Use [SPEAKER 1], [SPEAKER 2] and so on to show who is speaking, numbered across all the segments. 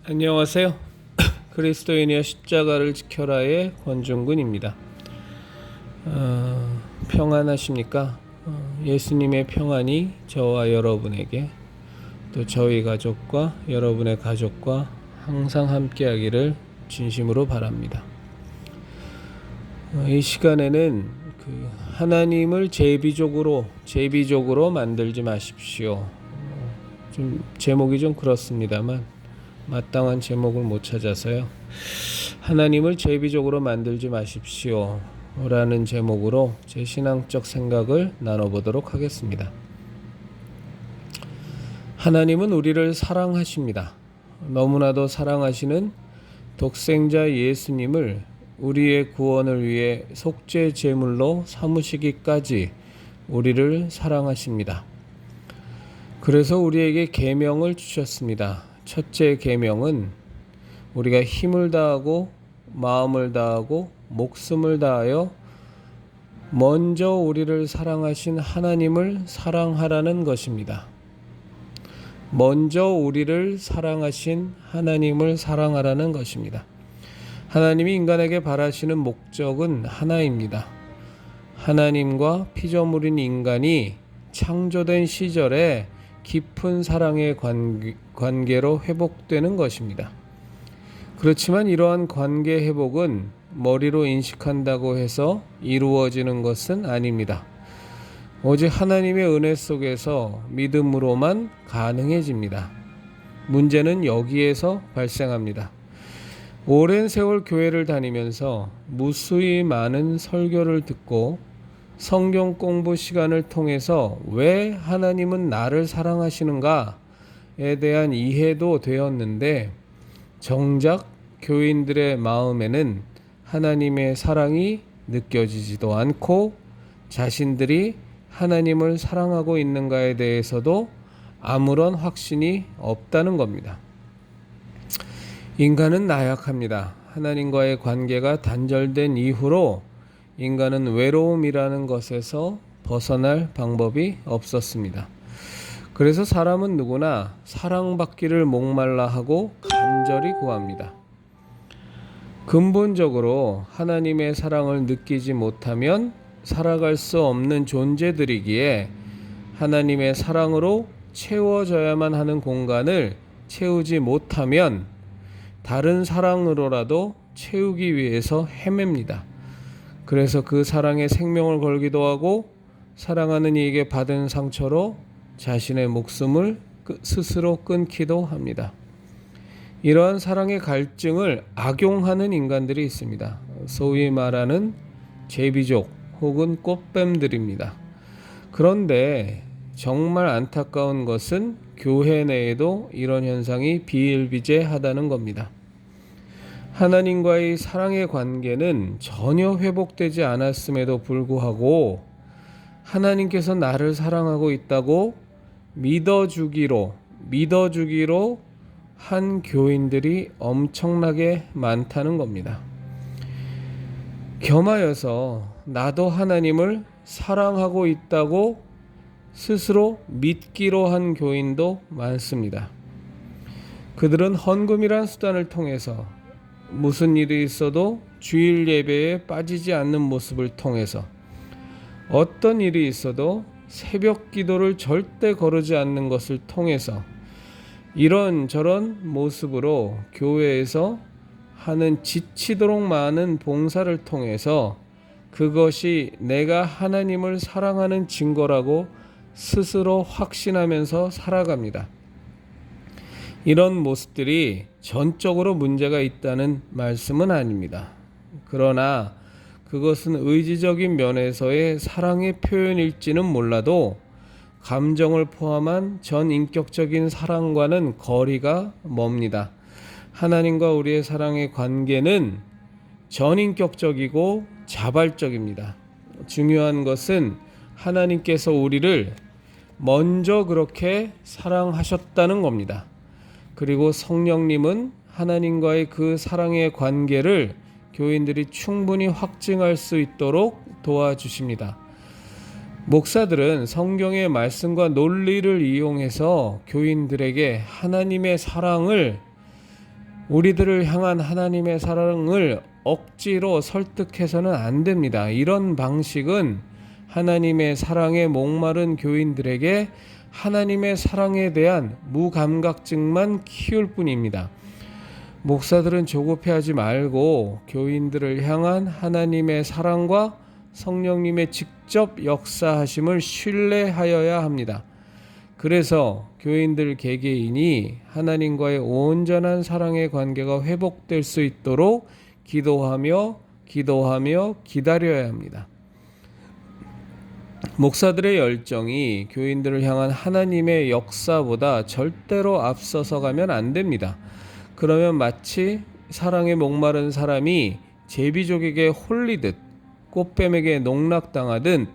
[SPEAKER 1] 안녕하세요. 그리스도인이여 십자가를 지켜라의 권중근입니다. 평안하십니까? 예수님의 평안이 저와 여러분에게 또 저희 가족과 여러분의 가족과 항상 함께하기를 진심으로 바랍니다. 이 시간에는 하나님을 제비족으로 만들지 마십시오. 좀 제목이 좀 그렇습니다만 마땅한 제목을 못 찾아서요. 하나님을 제비족으로 만들지 마십시오 라는 제목으로 제 신앙적 생각을 나눠보도록 하겠습니다. 하나님은 우리를 사랑하십니다. 너무나도 사랑하시는 독생자 예수님을 우리의 구원을 위해 속죄 제물로 삼으시기까지 우리를 사랑하십니다. 그래서 우리에게 계명을 주셨습니다. 첫째 계명은 우리가 힘을 다하고 마음을 다하고 목숨을 다하여 먼저 우리를 사랑하신 하나님을 사랑하라는 것입니다. 먼저 우리를 사랑하신 하나님을 사랑하라는 것입니다. 하나님이 인간에게 바라시는 목적은 하나입니다. 하나님과 피조물인 인간이 창조된 시절에 깊은 사랑의 관계로 회복되는 것입니다. 그렇지만 이러한 관계 회복은 머리로 인식한다고 해서 이루어지는 것은 아닙니다. 오직 하나님의 은혜 속에서 믿음으로만 가능해집니다. 문제는 여기에서 발생합니다. 오랜 세월 교회를 다니면서 무수히 많은 설교를 듣고 성경 공부 시간을 통해서 왜 하나님은 나를 사랑하시는가에 대한 이해도 되었는데 정작 교인들의 마음에는 하나님의 사랑이 느껴지지도 않고 자신들이 하나님을 사랑하고 있는가에 대해서도 아무런 확신이 없다는 겁니다. 인간은 나약합니다. 하나님과의 관계가 단절된 이후로 인간은 외로움이라는 것에서 벗어날 방법이 없었습니다. 그래서 사람은 누구나 사랑받기를 목말라 하고 간절히 구합니다. 근본적으로 하나님의 사랑을 느끼지 못하면 살아갈 수 없는 존재들이기에 하나님의 사랑으로 채워져야만 하는 공간을 채우지 못하면 다른 사랑으로라도 채우기 위해서 헤맵니다. 그래서 그 사랑에 생명을 걸기도 하고 사랑하는 이에게 받은 상처로 자신의 목숨을 스스로 끊기도 합니다. 이러한 사랑의 갈증을 악용하는 인간들이 있습니다. 소위 말하는 제비족 혹은 꽃뱀들입니다. 그런데 정말 안타까운 것은 교회 내에도 이런 현상이 비일비재하다는 겁니다. 하나님과의 사랑의 관계는 전혀 회복되지 않았음에도 불구하고 하나님께서 나를 사랑하고 있다고 믿어주기로 한 교인들이 엄청나게 많다는 겁니다. 겸하여서 나도 하나님을 사랑하고 있다고 스스로 믿기로 한 교인도 많습니다. 그들은 헌금이란 수단을 통해서 무슨 일이 있어도 주일 예배에 빠지지 않는 모습을 통해서 어떤 일이 있어도 새벽 기도를 절대 거르지 않는 것을 통해서 이런저런 모습으로 교회에서 하는 지치도록 많은 봉사를 통해서 그것이 내가 하나님을 사랑하는 증거라고 스스로 확신하면서 살아갑니다. 이런 모습들이 전적으로 문제가 있다는 말씀은 아닙니다. 그러나 그것은 의지적인 면에서의 사랑의 표현일지는 몰라도 감정을 포함한 전인격적인 사랑과는 거리가 멉니다. 하나님과 우리의 사랑의 관계는 전인격적이고 자발적입니다. 중요한 것은 하나님께서 우리를 먼저 그렇게 사랑하셨다는 겁니다. 그리고 성령님은 하나님과의 그 사랑의 관계를 교인들이 충분히 확증할 수 있도록 도와주십니다. 목사들은 성경의 말씀과 논리를 이용해서 교인들에게 하나님의 사랑을 우리들을 향한 하나님의 사랑을 억지로 설득해서는 안 됩니다. 이런 방식은 하나님의 사랑에 목마른 교인들에게 하나님의 사랑에 대한 무감각증만 키울 뿐입니다. 목사들은 조급해하지 말고 교인들을 향한 하나님의 사랑과 성령님의 직접 역사하심을 신뢰하여야 합니다. 그래서 교인들 개개인이 하나님과의 온전한 사랑의 관계가 회복될 수 있도록 기도하며 기다려야 합니다. 목사들의 열정이 교인들을 향한 하나님의 역사보다 절대로 앞서서 가면 안 됩니다. 그러면 마치 사랑에 목마른 사람이 제비족에게 홀리듯 꽃뱀에게 농락당하듯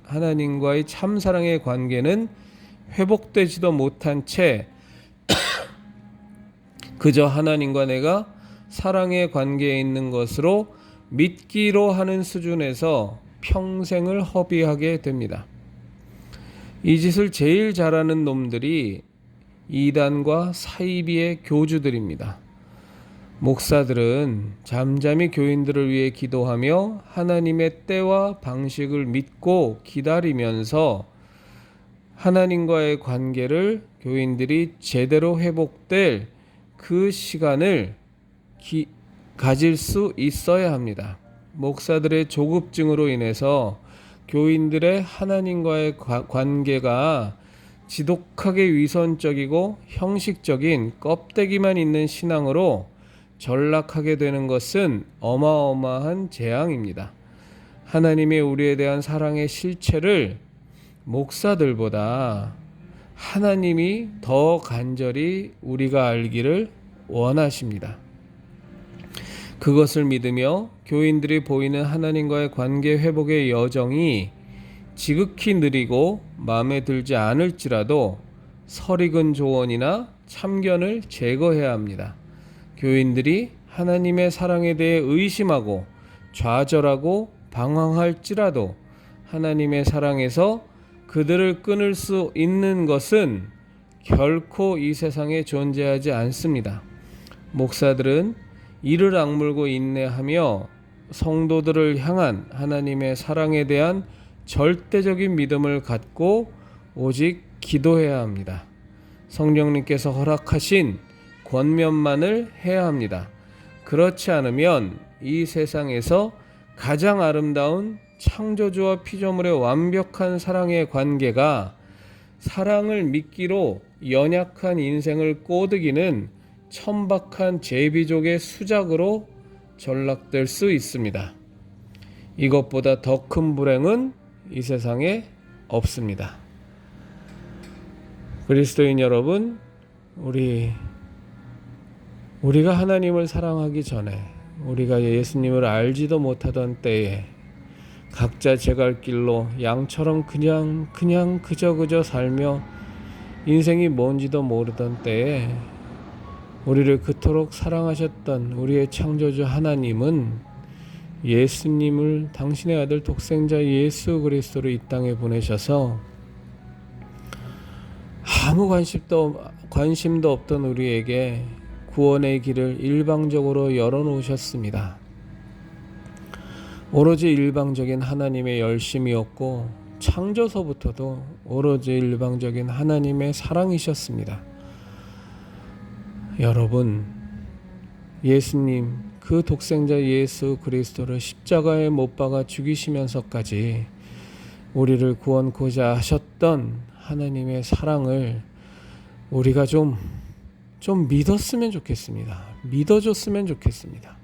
[SPEAKER 1] 하나님과의 참사랑의 관계는 회복되지도 못한 채 그저 하나님과 내가 사랑의 관계에 있는 것으로 믿기로 하는 수준에서 평생을 허비하게 됩니다. 이 짓을 제일 잘하는 놈들이 이단과 사이비의 교주들입니다. 목사들은 잠잠히 교인들을 위해 기도하며 하나님의 때와 방식을 믿고 기다리면서 하나님과의 관계를 교인들이 제대로 회복될 그 시간을 가질 수 있어야 합니다. 목사들의 조급증으로 인해서 교인들의 하나님과의 관계가 지독하게 위선적이고 형식적인 껍데기만 있는 신앙으로 전락하게 되는 것은 어마어마한 재앙입니다. 하나님의 우리에 대한 사랑의 실체를 목사들보다 하나님이 더 간절히 우리가 알기를 원하십니다. 그것을 믿으며 교인들이 보이는 하나님과의 관계 회복의 여정이 지극히 느리고 마음에 들지 않을지라도 설익은 조언이나 참견을 제거해야 합니다. 교인들이 하나님의 사랑에 대해 의심하고 좌절하고 방황할지라도 하나님의 사랑에서 그들을 끊을 수 있는 것은 결코 이 세상에 존재하지 않습니다. 목사들은 이를 악물고 인내하며 성도들을 향한 하나님의 사랑에 대한 절대적인 믿음을 갖고 오직 기도해야 합니다. 성령님께서 허락하신 권면만을 해야 합니다. 그렇지 않으면 이 세상에서 가장 아름다운 창조주와 피조물의 완벽한 사랑의 관계가 사랑을 믿기로 연약한 인생을 꼬드기는 천박한 제비족의 수작으로 전락될 수 있습니다. 이것보다 더 큰 불행은 이 세상에 없습니다. 그리스도인 여러분, 우리가 하나님을 사랑하기 전에, 우리가 예수님을 알지도 못하던 때에 각자 제 갈 길로 양처럼 그냥 그저 살며 인생이 뭔지도 모르던 때에 우리를 그토록 사랑하셨던 우리의 창조주 하나님은 예수님을 당신의 아들 독생자 예수 그리스도를 이 땅에 보내셔서 아무 관심도 없던 우리에게 구원의 길을 일방적으로 열어놓으셨습니다. 오로지 일방적인 하나님의 열심이었고 창조서부터도 오로지 일방적인 하나님의 사랑이셨습니다. 여러분, 예수님, 그 독생자 예수 그리스도를 십자가에 못 박아 죽이시면서까지 우리를 구원코자 하셨던 하나님의 사랑을 우리가 좀 믿었으면 좋겠습니다. 믿어줬으면 좋겠습니다.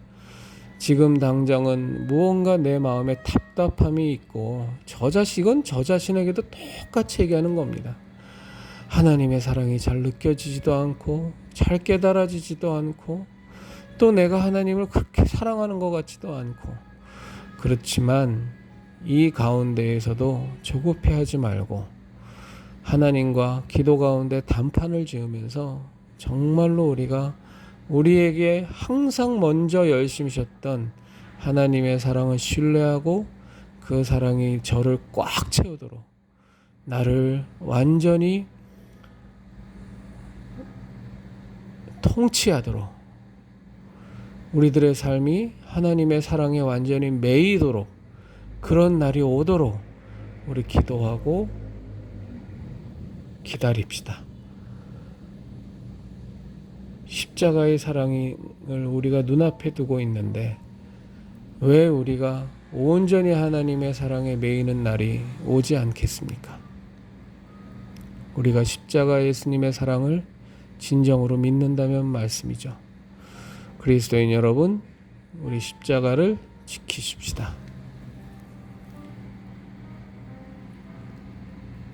[SPEAKER 1] 지금 당장은 무언가 내 마음에 답답함이 있고 저 자신에게도 똑같이 얘기하는 겁니다. 하나님의 사랑이 잘 느껴지지도 않고 잘 깨달아지지도 않고 또 내가 하나님을 그렇게 사랑하는 것 같지도 않고, 그렇지만 이 가운데에서도 조급해하지 말고 하나님과 기도 가운데 단판을 지으면서 정말로 우리에게 항상 먼저 열심히셨던 하나님의 사랑을 신뢰하고 그 사랑이 저를 꽉 채우도록, 나를 완전히 통치하도록, 우리들의 삶이 하나님의 사랑에 완전히 매이도록, 그런 날이 오도록 우리 기도하고 기다립시다. 십자가의 사랑을 우리가 눈앞에 두고 있는데 왜 우리가 온전히 하나님의 사랑에 매이는 날이 오지 않겠습니까? 우리가 십자가 예수님의 사랑을 진정으로 믿는다면 말씀이죠. 그리스도인 여러분, 우리 십자가를 지키십시다.